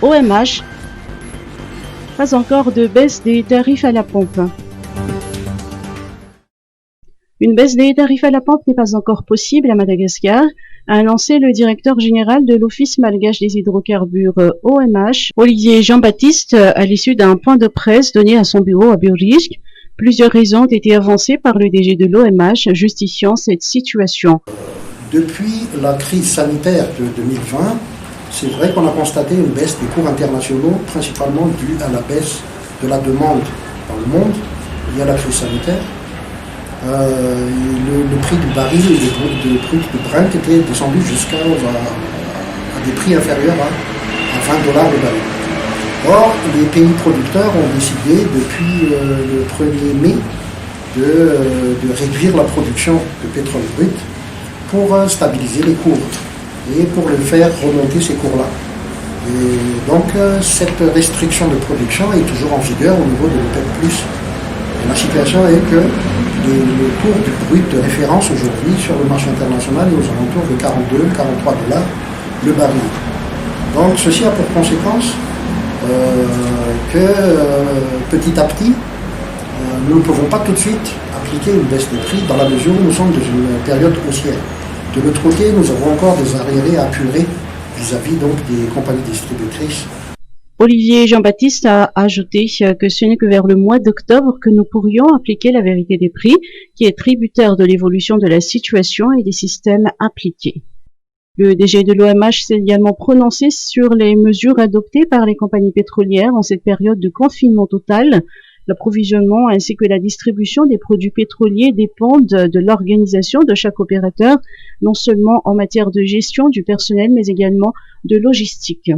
OMH, pas encore de baisse des tarifs à la pompe. Une baisse des tarifs à la pompe n'est pas encore possible à Madagascar, a annoncé le directeur général de l'Office malgache des hydrocarbures OMH, Olivier Jean-Baptiste, à l'issue d'un point de presse donné à son bureau à Burisc. Plusieurs raisons ont été avancées par le DG de l'OMH justifiant cette situation. Depuis la crise sanitaire de 2020, c'est vrai qu'on a constaté une baisse des cours internationaux, principalement due à la baisse de la demande dans le monde liée à la crise sanitaire. Le prix du baril et le prix de Brent était descendu jusqu'à des prix inférieurs à $20 le baril. Or, les pays producteurs ont décidé depuis le 1er mai de réduire la production de pétrole brut pour stabiliser les cours et pour le faire remonter ces cours-là. Et donc, cette restriction de production est toujours en vigueur au niveau de l'OPEP+. Et la situation est que le cours du brut de référence aujourd'hui sur le marché international est aux alentours de $42-43 le baril. Donc ceci a pour conséquence que petit à petit, nous ne pouvons pas tout de suite appliquer une baisse des prix dans la mesure où nous sommes dans une période haussière. De l'autre côté, nous avons encore des arriérés à apurer vis-à-vis donc des compagnies distributrices. Olivier Jean-Baptiste a ajouté que ce n'est que vers le mois d'octobre que nous pourrions appliquer la vérité des prix, qui est tributaire de l'évolution de la situation et des systèmes appliqués. Le DG de l'OMH s'est également prononcé sur les mesures adoptées par les compagnies pétrolières en cette période de confinement total. L'approvisionnement ainsi que la distribution des produits pétroliers dépendent de l'organisation de chaque opérateur, non seulement en matière de gestion du personnel, mais également de logistique.